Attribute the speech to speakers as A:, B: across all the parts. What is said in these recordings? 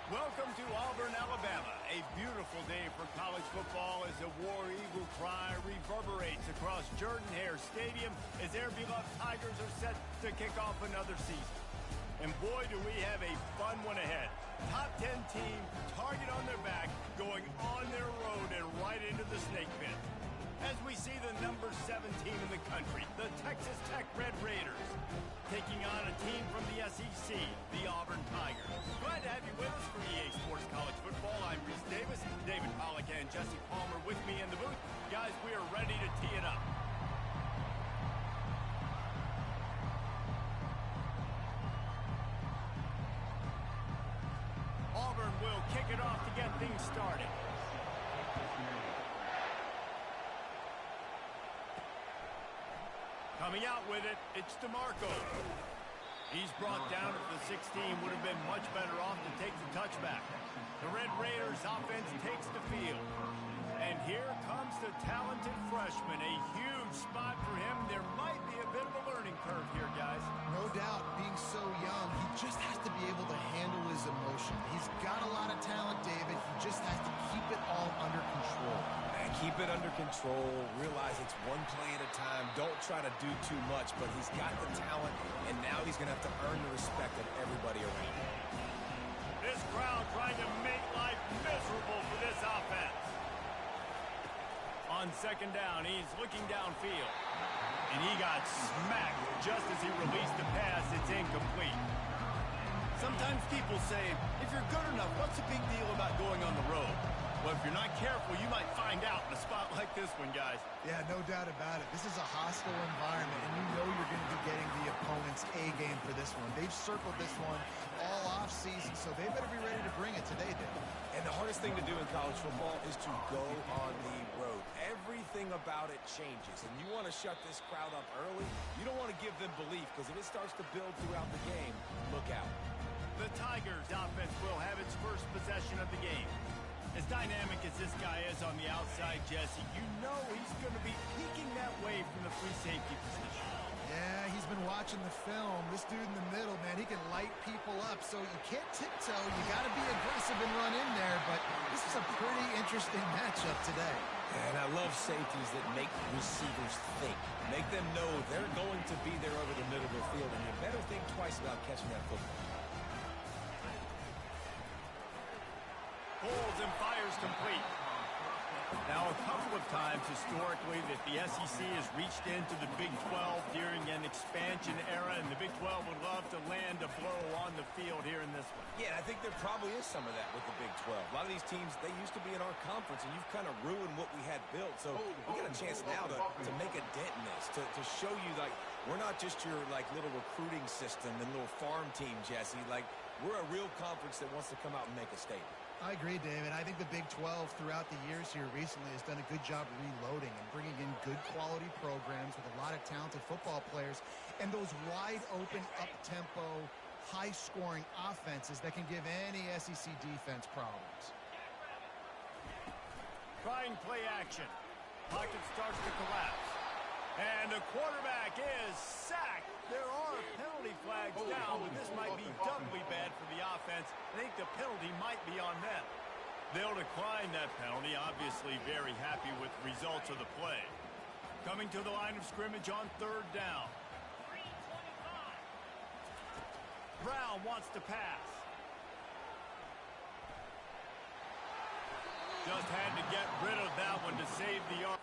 A: Welcome to Auburn, Alabama. A beautiful day for college football as the War Eagle cry reverberates across Jordan-Hare Stadium as their beloved Tigers are set to kick off another season. And boy, do we have a fun one ahead. Top 10 team, target on their back, going on their road and right into the snake pit. As we see the number 7 team in the country, the Texas Tech Red Raiders, taking on a team from the SEC, the Auburn Tigers. Glad to have you with us for EA Sports College Football. I'm Reese Davis, David Pollack and Jesse Palmer with me in the booth. Guys, we are ready to tee it up. Auburn will kick it off to get things started. Coming out with it, it's DeMarco. He's brought down at the 16, would have been much better off to take the touchback. The Red Raiders offense takes the field. And here comes the talented freshman. A huge spot for him. There might be a bit of a learning curve here, guys.
B: No doubt, being so young, he just has to be able to handle his emotion. He's got a lot of talent, David. He just has to keep it all under control.
C: And keep it under control. Realize it's one play at a time. Don't try to do too much, but he's got the talent, and now he's going to have to earn the respect of everybody around him.
A: This crowd trying to make life miserable for this offense. On second down, he's looking downfield. And he got smacked just as he released the pass. It's incomplete. Sometimes people say, if you're good enough, what's the big deal about going on the road? Well, if you're not careful, you might find out in a spot like this one, guys.
B: Yeah, no doubt about it. This is a hostile environment, and you know you're going to be getting the opponent's A-game for this one. They've circled this one all off-season, so they better be ready to bring it today, David.
C: And the hardest thing to do in college football is to go on the road. Everything about it changes, and you want to shut this crowd up early. You don't want to give them belief, because if it starts to build throughout the game, look out.
A: The Tigers offense will have its first possession of the game. As dynamic as this guy is on the outside, Jesse, you know he's going to be peeking that way from the free safety position.
B: Yeah, he's been watching the film. This dude in the middle, man, he can light people up. So you can't tiptoe. You got to be aggressive and run in there. But this is a pretty interesting matchup today.
C: And I love safeties that make receivers think. Make them know they're going to be there over the middle of the field, and you better think twice about catching that football.
A: Pulls and fires complete. Now, a couple of times historically that the SEC has reached into the Big 12 during an expansion era, and the Big 12 would love to land a blow on the field here in this one.
C: Yeah, I think there probably is some of that with the Big 12. A lot of these teams, they used to be in our conference, and you've kind of ruined what we had built. So we got a chance now to make a dent in this, to show you, like, we're not just your, like, little recruiting system and little farm team, Jesse. Like, we're a real conference that wants to come out and make a statement.
B: I agree, David. I think the Big 12 throughout the years here recently has done a good job reloading and bringing in good quality programs with a lot of talented football players and those wide-open, up-tempo, high-scoring offenses that can give any SEC defense problems.
A: Trying play action. Pocket starts to collapse. And the quarterback is sacked. There are penalty flags down, but this might be doubly bad for the offense. I think the penalty might be on them. They'll decline that penalty, obviously very happy with the results of the play. Coming to the line of scrimmage on third down. Brown wants to pass. Just had to get rid of that one to save the yard.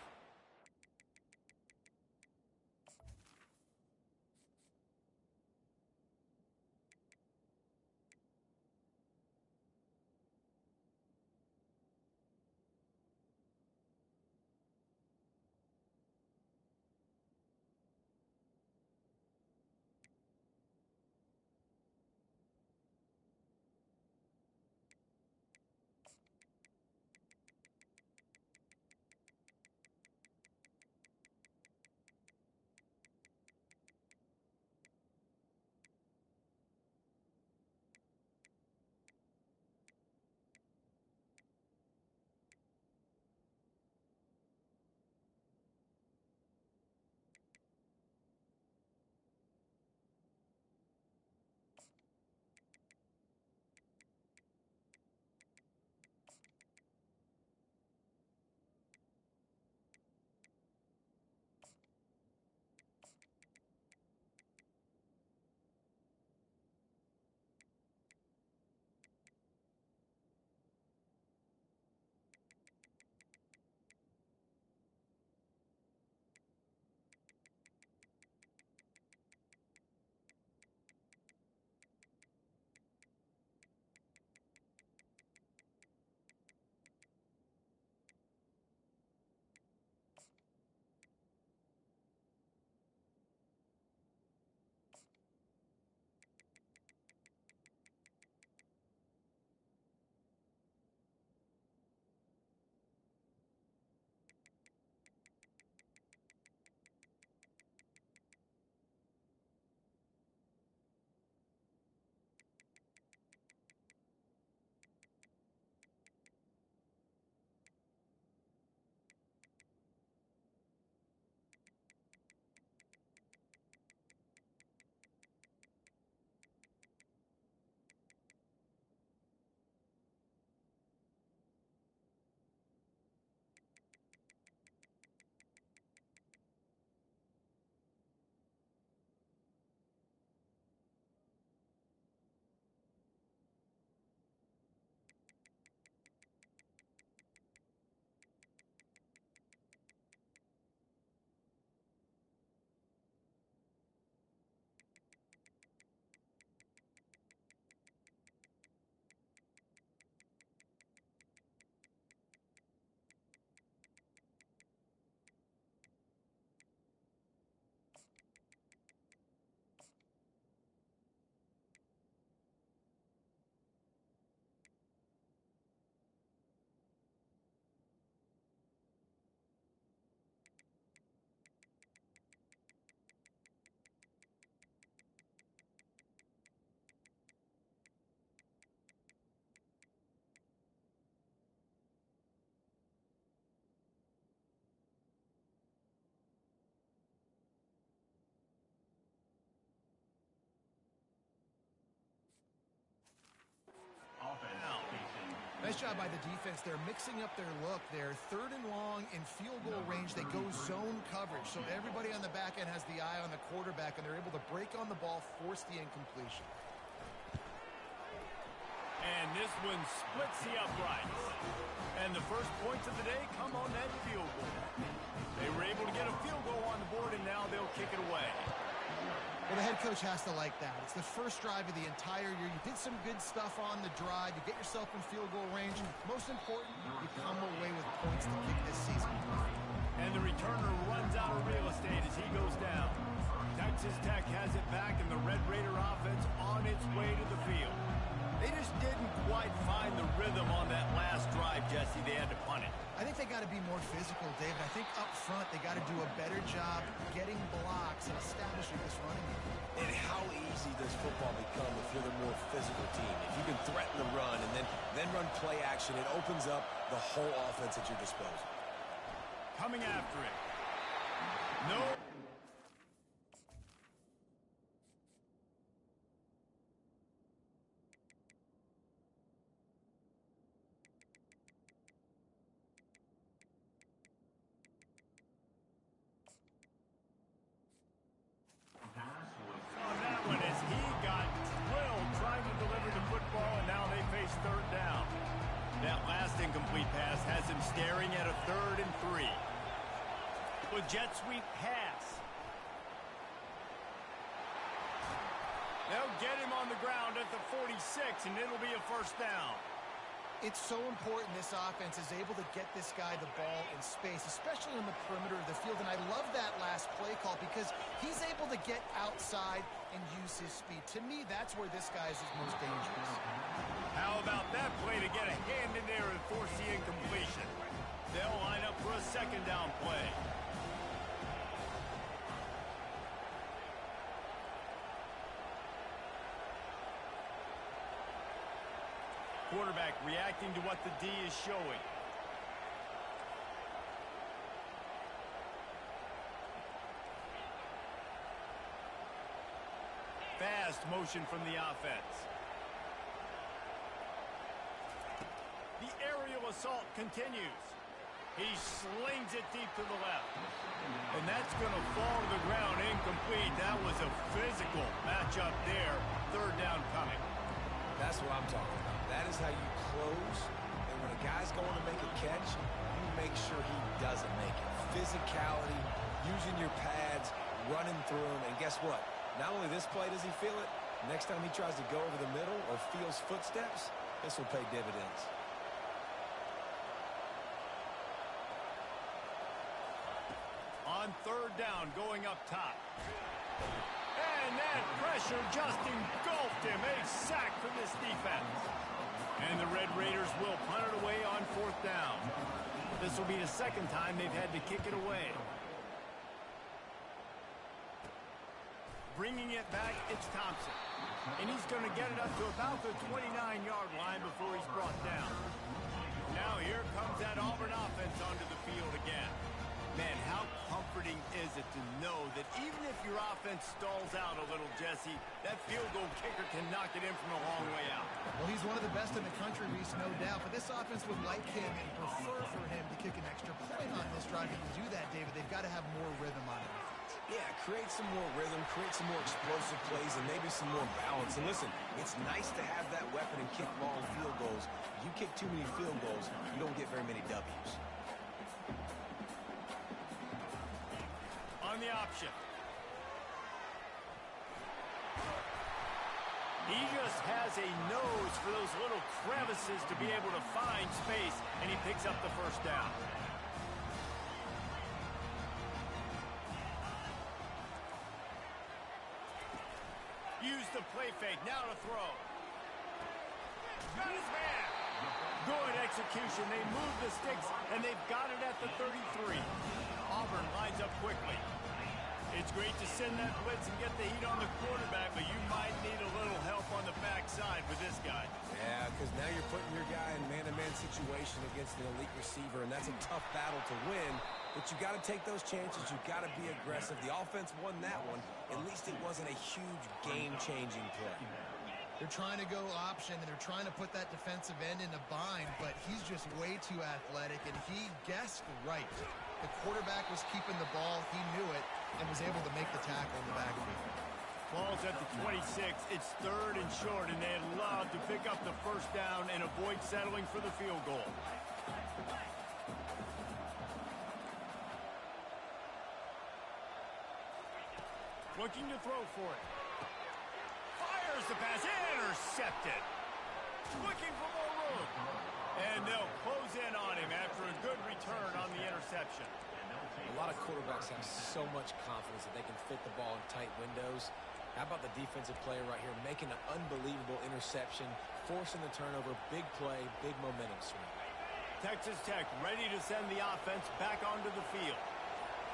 B: job by the defense. They're mixing up their look. They're 3rd and long in field goal range. They go zone coverage. So everybody on the back end has the eye on the quarterback, and they're able to break on the ball, force the incompletion.
A: And this one splits the uprights. And the first points of the day come on that field goal. They were able to get a field goal on the board, and now they'll kick it away.
B: Well, the head coach has to like that. It's the first drive of the entire year. You did some good stuff on the drive. You get yourself in field goal range. Most important, you come away with points to kick this season.
A: And the returner runs out of real estate as he goes down. Texas Tech has it back, and the Red Raider offense on its way to the field. They just didn't quite find the rhythm on that last drive, Jesse. They had to punt it.
B: I think they got to be more physical, David. I think up front they got to do a better job getting blocks and establishing this running game.
C: And how easy does football become if you're the more physical team? If you can threaten the run and then run play action, it opens up the whole offense at your disposal.
A: Coming after it. No. On that one as he got drilled trying to deliver the football, and now they face 3rd down. That last incomplete pass has him staring at a 3rd and 3. With jet sweep pass. They'll get him on the ground at the 46, and it'll be a 1st down.
B: It's so important this offense is able to get this guy the ball in space, especially on the perimeter of the field. And I love that last play call because he's able to get outside and use his speed. To me, that's where this guy is his most dangerous.
A: How about that play to get a hand in there and force the incompletion? They'll line up for a 2nd down play. Quarterback reacting to what the D is showing. Fast motion from the offense. The aerial assault continues. He slings it deep to the left. And that's going to fall to the ground incomplete. That was a physical matchup there. 3rd down coming.
C: That's what I'm talking about. That is how you close. And when a guy's going to make a catch, you make sure he doesn't make it. Physicality, using your pads, running through them. And guess what? Not only this play does he feel it, next time he tries to go over the middle or feels footsteps, this will pay dividends.
A: On 3rd down, going up top. And that pressure just engulfed him. A sack from this defense. And the Red Raiders will punt it away on 4th down. This will be the 2nd time they've had to kick it away. Bringing it back, it's Thompson. And he's going to get it up to about the 29-yard line before he's brought down. Now here comes that Auburn offense onto the field again. Man, how comforting is it to know that even if your offense stalls out a little, Jesse, that field goal kicker can knock it in from a long way out.
B: Well, he's one of the best in the country, Reese, no doubt. But this offense would like him and prefer for him to kick an extra point on this drive. And to do that, David, they've got to have more rhythm on it.
C: Yeah, create some more rhythm, create some more explosive plays, and maybe some more balance. And listen, it's nice to have that weapon and kick long field goals. You kick too many field goals, you don't get very many W's.
A: On the option. He just has a nose for those little crevices to be able to find space, and he picks up the 1st down. Use the play fake, now to throw. Got his man. Good execution. They move the sticks, and they've got it at the 33. Auburn lines up quickly. It's great to send that blitz and get the heat on the quarterback, but you might need a little help on the backside with this guy.
C: Yeah, because now you're putting your guy in man-to-man situation against an elite receiver, and that's a tough battle to win. But you got to take those chances. You got to be aggressive. The offense won that one. At least it wasn't a huge game-changing play.
B: They're trying to go option, and they're trying to put that defensive end in a bind, but he's just way too athletic, and he guessed right. The quarterback was keeping the ball. He knew it and was able to make the tackle in the backfield.
A: Ball's at the 26. It's 3rd and short, and they'd love to pick up the first down and avoid settling for the field goal. Looking to throw for it. Fires the pass. Intercepted. Looking for more room. And they'll close in on him after a good return on the interception.
C: A lot of quarterbacks have so much confidence that they can fit the ball in tight windows. How about the defensive player right here making an unbelievable interception, forcing the turnover, big play, big momentum swing.
A: Texas Tech ready to send the offense back onto the field.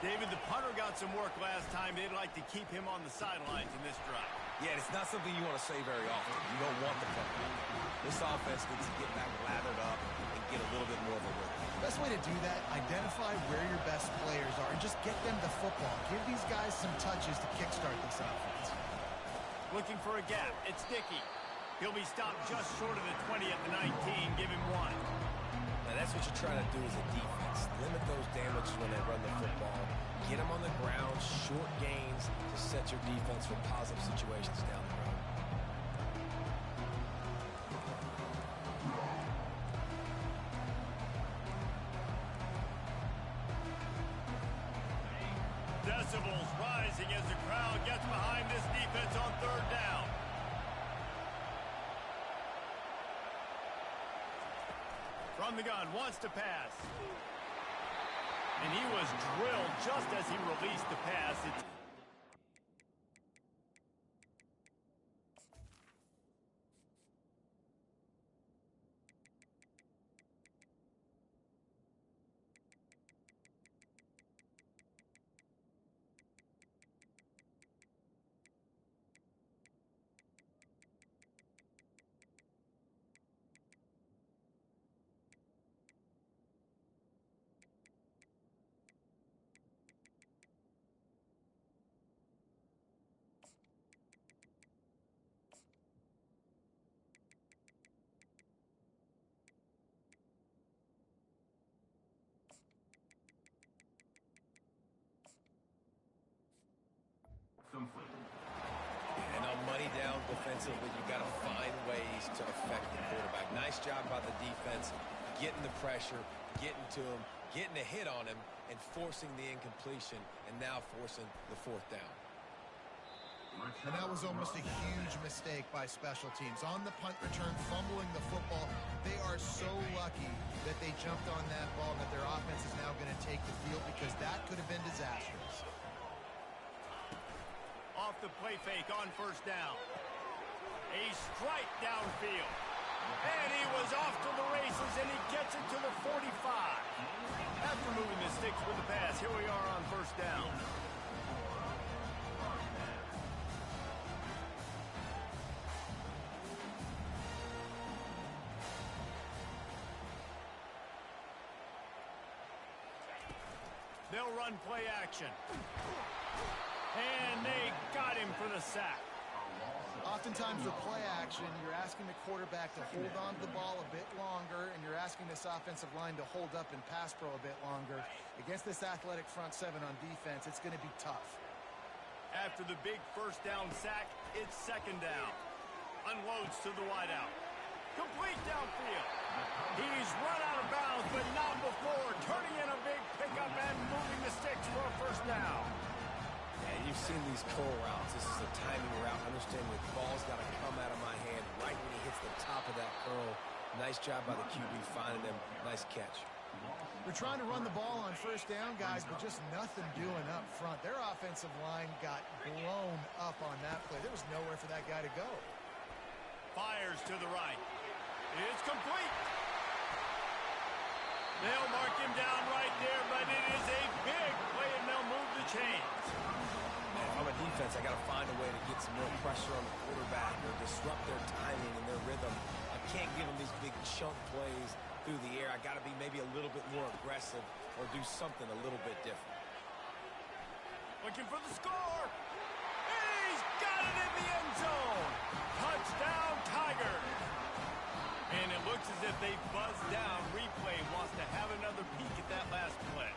A: David, the punter got some work last time. They'd like to keep him on the sidelines in this drive.
C: Yeah, it's not something you want to say very often. You don't want the punter. This offense needs to get back lathered up and get a little bit more of a rhythm.
B: Best way to do that, identify where your best players are and just get them the football. Give these guys some touches to kickstart this offense.
A: Looking for a gap. It's Dickey. He'll be stopped just short of the 20 at the 19. Give him 1.
C: Now that's what you're trying to do as a defense. Limit those damages when they run the football. Get them on the ground, short gains to set your defense for positive situations down the road.
A: Decibels rising as the crowd gets behind this defense on 3rd down. From the gun, wants to pass. And he was drilled just as he released the pass.
C: And on money down defensively, you got to find ways to affect the quarterback. Nice job by the defense, getting the pressure, getting to him, getting a hit on him, and forcing the incompletion, and now forcing the 4th down.
B: And that was almost a huge mistake by special teams. On the punt return, fumbling the football. They are so lucky that they jumped on that ball, that their offense is now going to take the field, because that could have been disastrous.
A: Off the play fake on 1st down. A strike downfield. And he was off to the races, and he gets it to the 45. After moving the sticks with the pass, here we are on 1st down. They'll run play action. And they got him for the sack.
B: Oftentimes with play action, you're asking the quarterback to hold on to the ball a bit longer, and you're asking this offensive line to hold up and pass pro a bit longer. Against this athletic front 7 on defense, it's going to be tough.
A: After the big 1st down sack, it's 2nd down. Unloads to the wideout. Complete downfield. He's run out of bounds, but not before. Turning in a big pickup and moving the sticks for a 1st down.
C: And you've seen these curl routes. This is a timing route. Understand the ball's got to come out of my hand right when he hits the top of that curl. Nice job by the QB finding him. Nice catch.
B: They're trying to run the ball on 1st down, guys, but just nothing doing up front. Their offensive line got blown up on that play. There was nowhere for that guy to go.
A: Fires to the right. It's complete. They'll mark him down right there, but it is a big play, and they'll move the chains.
C: If I'm a defense, I got to find a way to get some real pressure on the quarterback or disrupt their timing and their rhythm. I can't give them these big chunk plays through the air. I got to be maybe a little bit more aggressive or do something a little bit different.
A: Looking for the score. And he's got it in the end zone. Touchdown, Tigers. And it looks as if they buzzed down. Replay wants to have another peek at that last play.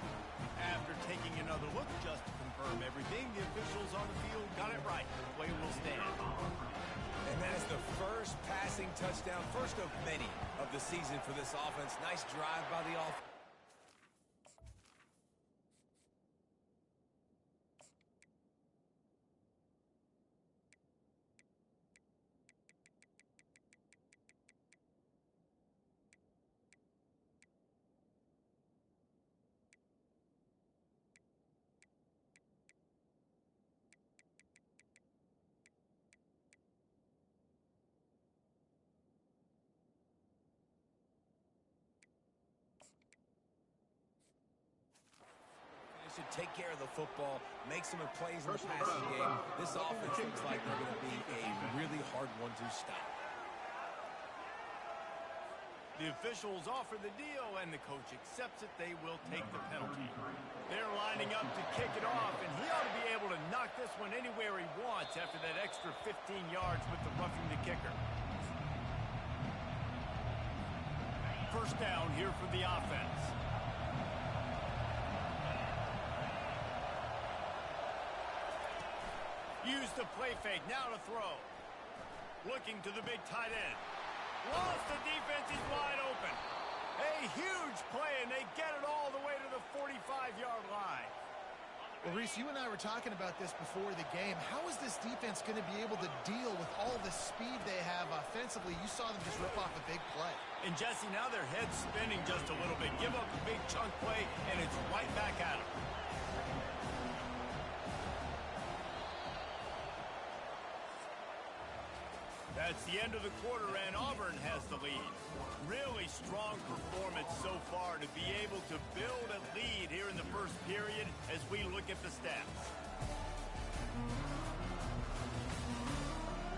A: After taking another look just to confirm everything, the officials on the field got it right. The play will stand.
C: And that is the first passing touchdown, first of many of the season for this offense. Nice drive by the offense. Should take care of the football, make some plays in the passing game. This offense looks like they're going to be a really hard one to stop.
A: The officials offer the deal, and the coach accepts it. They will take the penalty. They're lining up to kick it off, and he ought to be able to knock this one anywhere he wants after that extra 15 yards with the roughing the kicker. First down here for the offense. Use the play fake, now to throw. Looking to the big tight end. Lost the defense, he's wide open. A huge play, and they get it all the way to the 45-yard line.
B: Well, Reese, you and I were talking about this before the game. How is this defense going to be able to deal with all the speed they have offensively? You saw them just rip off a big play.
A: And, Jesse, now their head's spinning just a little bit. Give up a big chunk play, and it's right back at them. That's the end of the quarter, and Auburn has the lead. Really strong performance so far to be able to build a lead here in the first period as we look at the stats.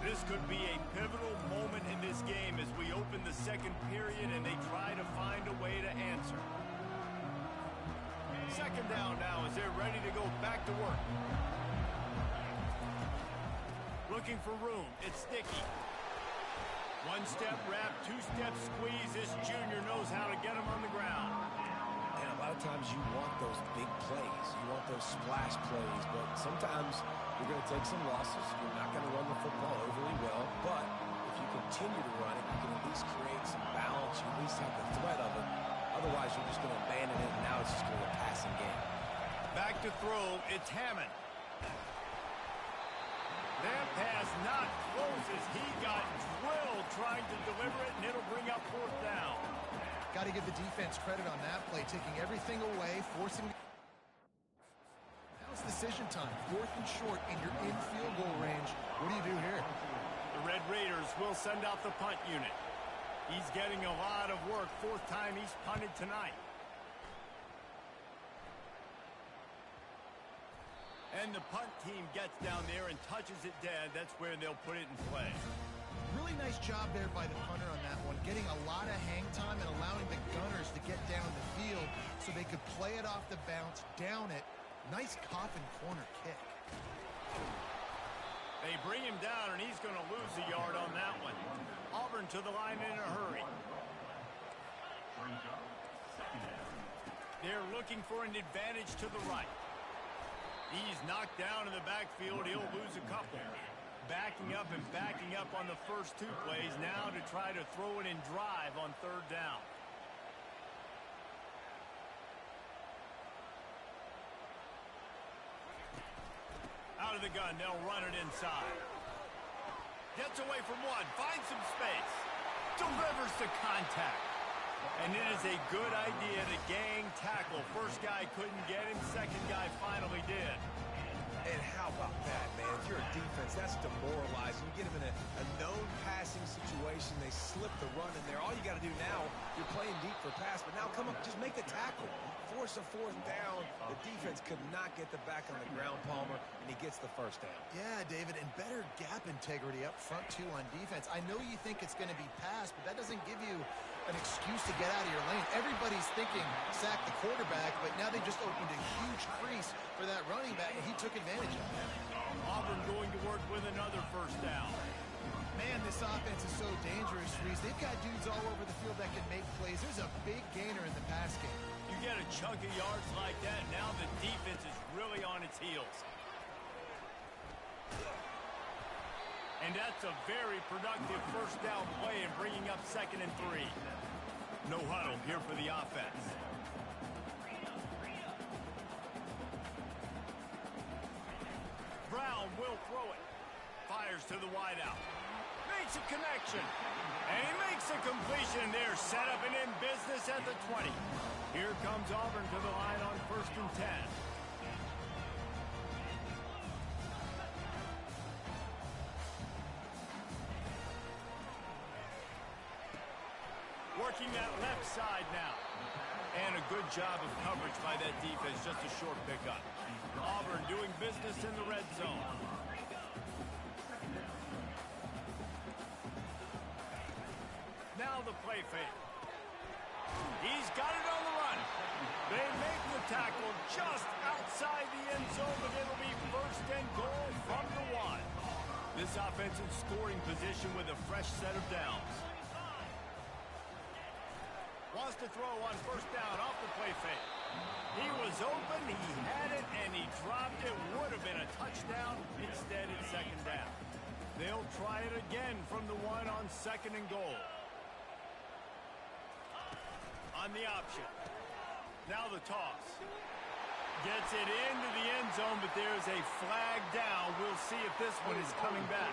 A: This could be a pivotal moment in this game as we open the second period and they try to find a way to answer. Second down now as they're ready to go back to work. Looking for room. It's Sticky. One-step wrap, two-step squeeze. This junior knows how to get him on the ground.
C: And a lot of times you want those big plays. You want those splash plays. But sometimes you're going to take some losses. You're not going to run the football overly well. But if you continue to run it, you can at least create some balance. You at least have the threat of it. Otherwise, you're just going to abandon it, and now it's just going to be a passing game.
A: Back to throw. It's Hammond. That pass not close as he got drilled trying to deliver it, and it'll bring up fourth down.
B: Got to give the defense credit on that play, taking everything away, forcing. Now it's decision time. Fourth and short, and you're in field goal range. What do you do here?
A: The Red Raiders will send out the punt unit. He's getting a lot of work. Fourth time he's punted tonight. And the punt team gets down there and touches it dead. That's where they'll put it in play.
B: Really nice job there by the punter on that one, getting a lot of hang time and allowing the Gunners to get down the field so they could play it off the bounce, down it. Nice coffin corner kick.
A: They bring him down, and he's going to lose a yard on that one. Auburn to the line in a hurry. They're looking for an advantage to the right. He's knocked down in the backfield. He'll lose a couple. Backing up and backing up on the first two plays now to try to throw it and drive on third down. Out of the gun, they'll run it inside. Gets away from one, finds some space. Delivers to contact. And it is a good idea to gang tackle. First guy couldn't get him, second guy finally did.
C: And how about that, man? If you're a defense, that's demoralizing. You get them in a known passing situation. They slip the run in there. All you got to do now, you're playing deep for pass, but now come up, just make the tackle. force a fourth down. The defense could not get the back on the ground, Palmer, and he gets the first down.
B: Yeah, David, and better gap integrity up front, too, on defense. I know you think it's going to be passed, but that doesn't give you an excuse to get out of your lane. Everybody's thinking sack the quarterback, but now they just opened a huge crease for that running back, and he took advantage of that.
A: Auburn going to work with another first down.
B: Man, this offense is so dangerous, Reese. They've got dudes all over the field that can make plays. There's a big gainer in the pass game.
A: You get a chunk of yards like that, now the defense is really on its heels. And that's a very productive first down play in bringing up 2nd and 3. No huddle here for the offense. Brown will throw it. Fires to the wideout. Makes a connection. And he makes a completion there. Set up and in business at the 20. Here comes Auburn to the line on 1st and 10. Working that left side now. And a good job of coverage by that defense. Just a short pickup. Auburn doing business in the red zone. Now the play fake. He's got it on the run. They make the tackle just outside the end zone, but it'll be 1st and goal from the 1. This offense in scoring position with a fresh set of downs. Wants to throw on 1st down off the play fake. He was open, he had it, and he dropped it. Would have been a touchdown. Instead, it's 2nd down. They'll try it again from the 1 on 2nd and goal. On the option. Now the toss. Gets it into the end zone, but there's a flag down. We'll see if this one is coming back.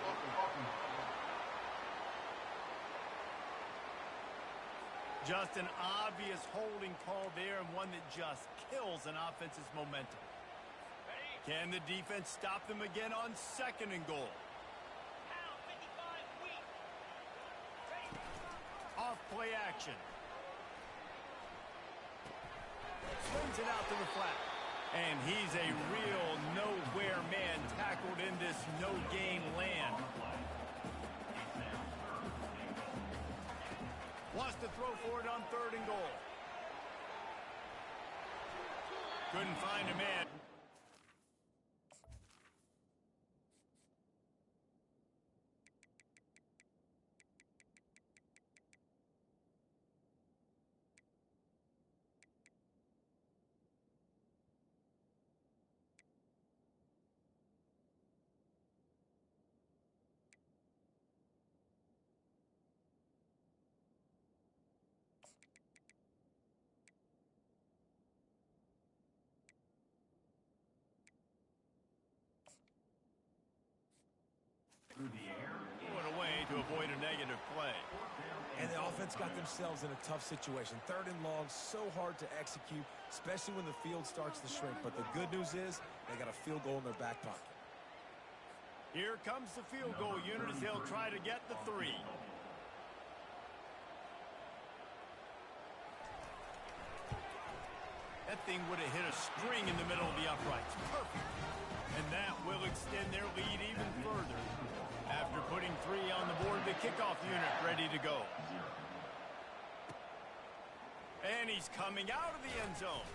A: Just an obvious holding call there, and one that just kills an offense's momentum. Can the defense stop them again on 2nd and goal? Off play action. Swings it out to the flat. And he's a real nowhere man tackled in this no-gain land. Wants to throw for it on 3rd and goal. Couldn't find a man. Going away to avoid a negative play.
C: And the offense got themselves in a tough situation. 3rd and long, so hard to execute, especially when the field starts to shrink. But the good news is they got a field goal in their back pocket.
A: Here comes the field goal unit as they'll try to get the 3. That thing would have hit a string in the middle of the uprights. Perfect. And that will extend their lead even further. After putting 3 on the board, the kickoff unit ready to go. And he's coming out of the end zone.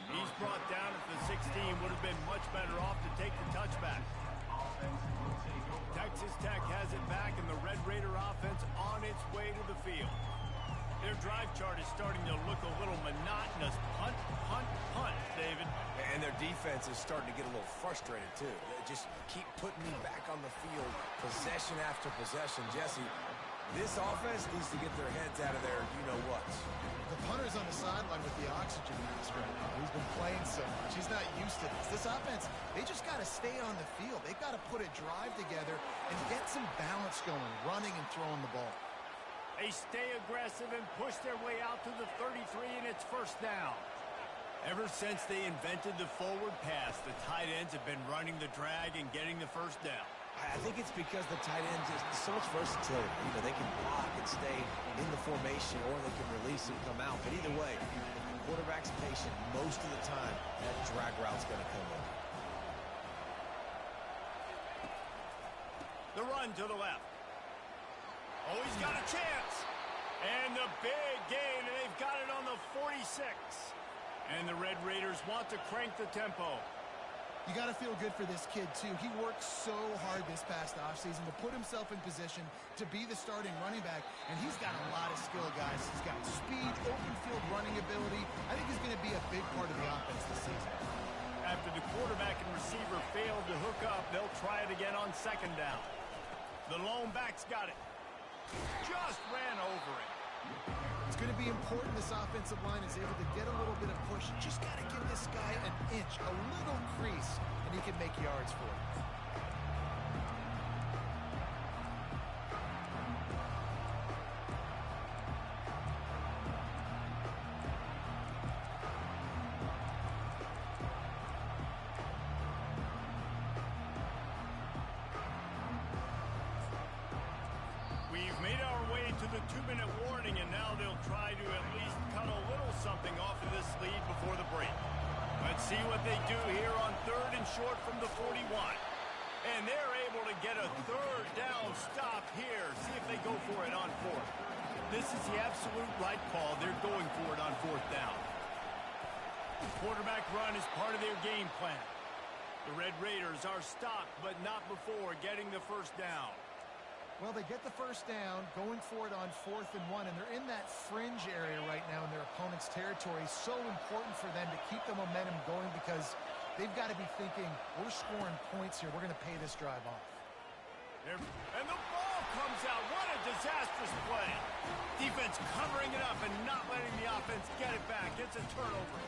A: He's brought down at the 16. Would have been much better off to take the touchback. Texas Tech has it back, and the Red Raider offense on its way to the field. Their drive chart is starting to look a little monotonous. Punt, punt, punt, David.
C: And their defense is starting to get a little frustrated, too. They just keep putting me back on the field, possession after possession. Jesse, this offense needs to get their heads out of their you-know-whats.
B: The punter's on the sideline with the oxygen mask right now. He's been playing so much. He's not used to this. This offense, they just got to stay on the field. They've got to put a drive together and get some balance going, running and throwing the ball.
A: They stay aggressive and push their way out to the 33, and it's 1st down. Ever since they invented the forward pass, the tight ends have been running the drag and getting the 1st down.
C: I think it's because the tight ends is so much versatility. You know, they can block and stay in the formation, or they can release and come out. But either way, quarterback's patient most of the time, that drag route's going to come in.
A: The run to the left. Oh, he's got a chance. And the big gain, and they've got it on the 46. And the Red Raiders want to crank the tempo.
B: You got to feel good for this kid, too. He worked so hard this past offseason to put himself in position to be the starting running back, and he's got a lot of skill, guys. He's got speed, open field running ability. I think he's going to be a big part of the offense this season.
A: After the quarterback and receiver failed to hook up, they'll try it again on second down. The lone back's got it. Just ran over it.
B: It's going to be important this offensive line is able to get a little bit of push. Just got to give this guy an inch, a little crease, and he can make yards for it.
A: We've made our way to the 2-minute warning, and now they'll try to at least cut a little something off of this lead before the break. Let's see what they do here on 3rd and short from the 41. And they're able to get a 3rd down stop here. See if they go for it on 4th. This is the absolute right call. They're going for it on 4th down. The quarterback run is part of their game plan. The Red Raiders are stopped, but not before getting the first down.
B: Well, they get the first down, going for it on 4th and 1, and they're in that fringe area right now in their opponent's territory. So important for them to keep the momentum going because they've got to be thinking, we're scoring points here. We're going to pay this drive off.
A: And the ball comes out. What a disastrous play. Defense covering it up and not letting the offense get it back. It's a turnover.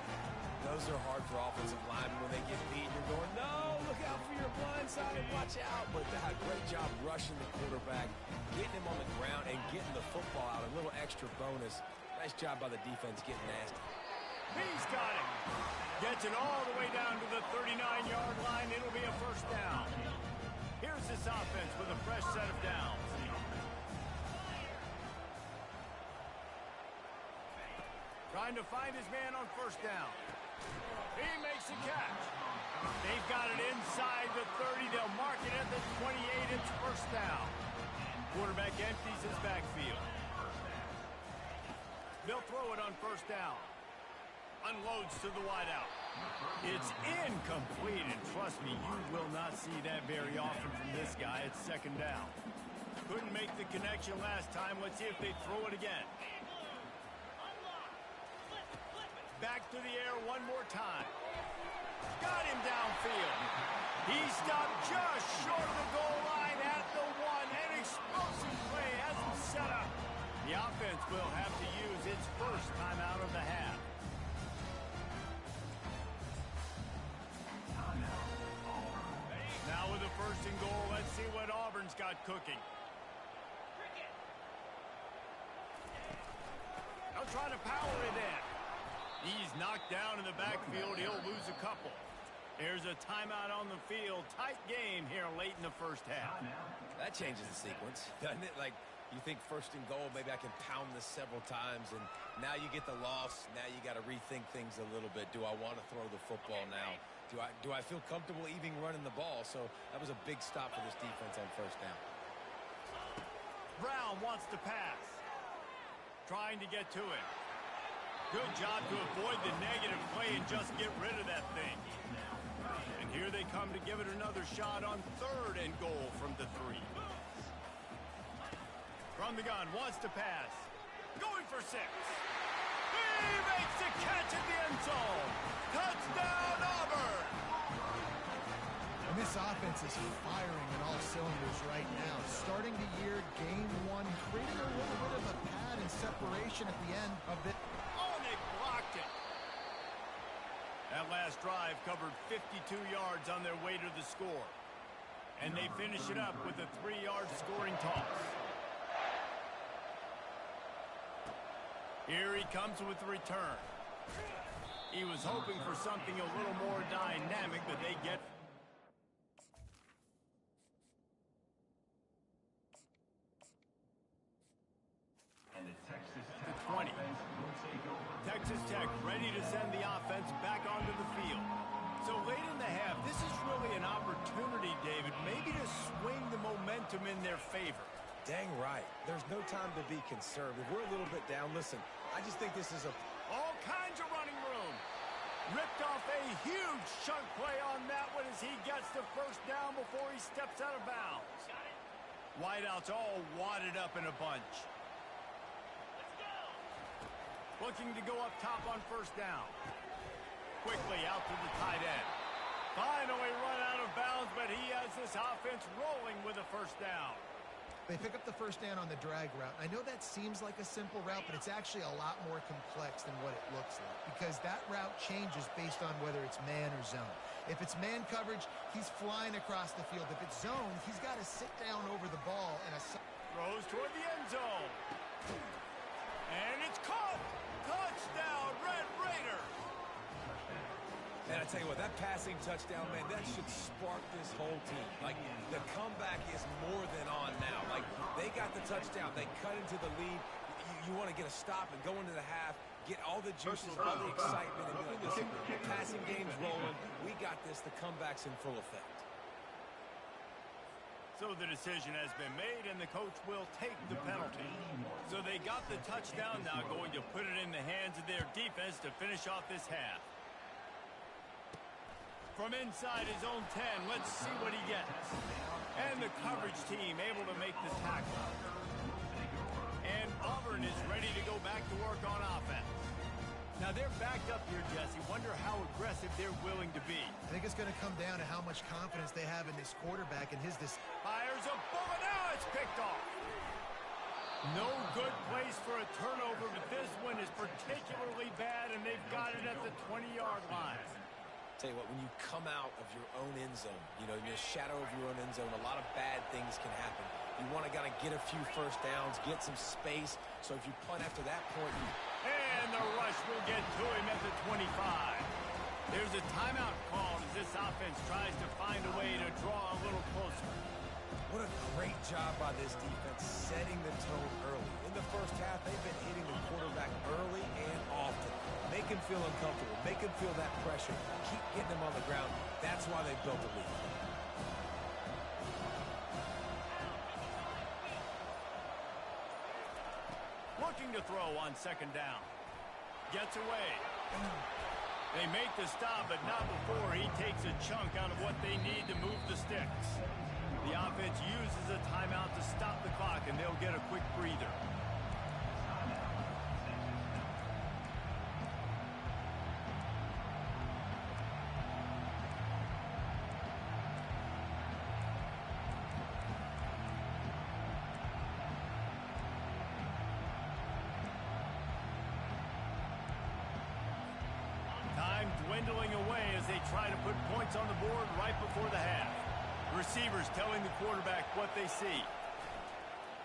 C: Those are hard for offensive linemen when they get beat. You're going, no, look out for your blind side and watch out. But they had a great job rushing the quarterback, getting him on the ground, and getting the football out. A little extra bonus. Nice job by the defense getting nasty.
A: He's got it. Gets it all the way down to the 39-yard line. It'll be a first down. Here's this offense with a fresh set of downs. Trying to find his man on first down. He makes the catch. They've got it inside the 30. They'll mark it at the 28. It's first down. Quarterback empties his backfield. They'll throw it on first down. Unloads to the wideout. It's incomplete, and trust me, you will not see that very often from this guy. It's second down. Couldn't make the connection last time. Let's see if they throw it again. Back to the air one more time. Got him downfield. He stopped just short of the goal line at the 1. An explosive play has him set up. The offense will have to use its first timeout of the half. Now with the first and goal, let's see what Auburn's got cooking. They'll try to power it in. He's knocked down in the backfield. He'll lose a couple. There's a timeout on the field. Tight game here late in the first half.
C: That changes the sequence, doesn't it? Like, you think first and goal, maybe I can pound this several times, and now you get the loss. Now you got to rethink things a little bit. Do I want to throw the football now? Do I feel comfortable even running the ball? So that was a big stop for this defense on first down.
A: Brown wants to pass. Trying to get to it. Good job to avoid the negative play and just get rid of that thing. And here they come to give it another shot on 3rd and goal from the 3. From the gun, wants to pass. Going for 6. He makes the catch at the end zone. Touchdown, Auburn!
B: And this offense is firing on all cylinders right now. Starting the year, game 1, creating a little bit of a pad and separation at the end of the...
A: Blocked it. That last drive covered 52 yards on their way to the score. And they finish it up with a 3-yard scoring toss. Here he comes with the return. He was hoping for something a little more dynamic, but they get... And the Texas Tech 20. Texas Tech ready to
C: Dang right. There's no time to be conservative. We're a little bit down. Listen, I just think this is
A: all kinds of running room. Ripped off a huge chunk play on that one as he gets the first down before he steps out of bounds. Wideouts all wadded up in a bunch. Looking to go up top on first down. Quickly out to the tight end. Finally run out of bounds, but he has this offense rolling with a first down.
B: They pick up the first down on the drag route. I know that seems like a simple route, but it's actually a lot more complex than what it looks like because that route changes based on whether it's man or zone. If it's man coverage, he's flying across the field. If it's zone, he's got to sit down over the ball and
A: throws toward the end zone. And it's caught. Touchdown, Red Raiders.
C: And I tell you what, that passing touchdown, man, that should spark this whole team. Like, the comeback is more than on now. Like, they got the touchdown. They cut into the lead. You want to get a stop and go into the half, get all the juices, all the excitement, and be like, listen, the passing game's rolling. We got this. The comeback's in full effect.
A: So the decision has been made, and the coach will take the penalty. So they got the touchdown, now going to put it in the hands of their defense to finish off this half. From inside his own 10, let's see what he gets. And the coverage team able to make the tackle. And Auburn is ready to go back to work on offense. Now they're backed up here, Jesse. Wonder how aggressive they're willing to be.
B: I think it's going to come down to how much confidence they have in this quarterback and his
A: fires a bullet. Now it's picked off. No good place for a turnover, but this one is particularly bad, and they've got it at the 20-yard line.
C: Tell you what, when you come out of your own end zone, you know, in the shadow of your own end zone, a lot of bad things can happen. You want to kind of get a few first downs, get some space. So if you punt after that point,
A: and the rush will get to him at the 25. There's a timeout called as this offense tries to find a way to draw a little closer.
C: What a great job by this defense setting the tone early. In the first half, they've been hitting the quarterback early and often. Make him feel uncomfortable. Make him feel that pressure. Keep getting him on the ground. That's why they built the lead.
A: Looking to throw on second down. Gets away. They make the stop, but not before he takes a chunk out of what they need to move the sticks. The offense uses a timeout to stop the clock, and they'll get a quick breather. Time dwindling away as they try to put points on the board right before the half. Receivers telling the quarterback what they see.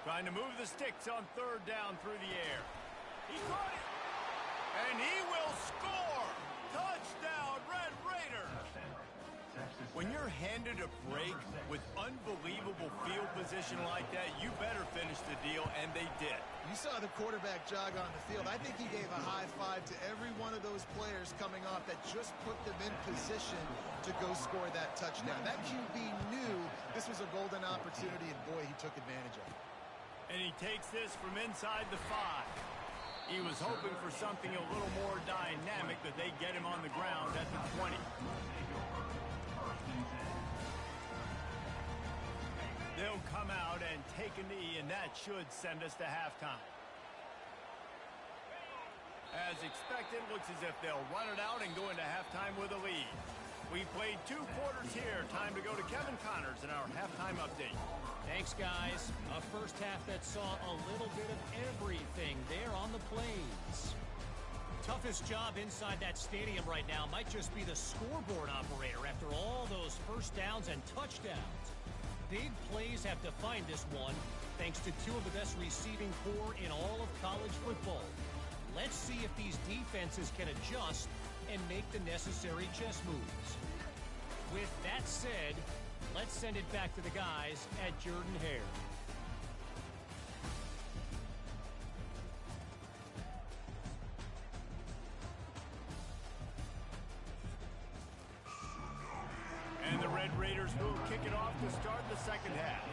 A: Trying to move the sticks on third down through the air. He caught it. And he will score. Touchdown, Red Raiders. When you're handed a break with unbelievable field position like that, you better finish the deal, and they did.
B: You saw the quarterback jog on the field. I think he gave a high five to every one of those players coming off that just put them in position to go score that touchdown. That QB knew this was a golden opportunity, and boy, he took advantage of it.
A: And he takes this from inside the 5. He was hoping for something a little more dynamic, but they get him on the ground at the 20. They'll come out and take a knee, and that should send us to halftime. As expected, looks as if they'll run it out and go into halftime with a lead. We played 2 quarters here. Time to go to Kevin Connors in our halftime update.
D: Thanks, guys. A first half that saw a little bit of everything there on the plains. Toughest job inside that stadium right now might just be the scoreboard operator after all those first downs and touchdowns. Big plays have defined this one, thanks to 2 of the best receiving corps in all of college football. Let's see if these defenses can adjust and make the necessary chess moves. With that said, let's send it back to the guys at Jordan-Hare.
A: And the Red Raiders will kick it off to start the second half.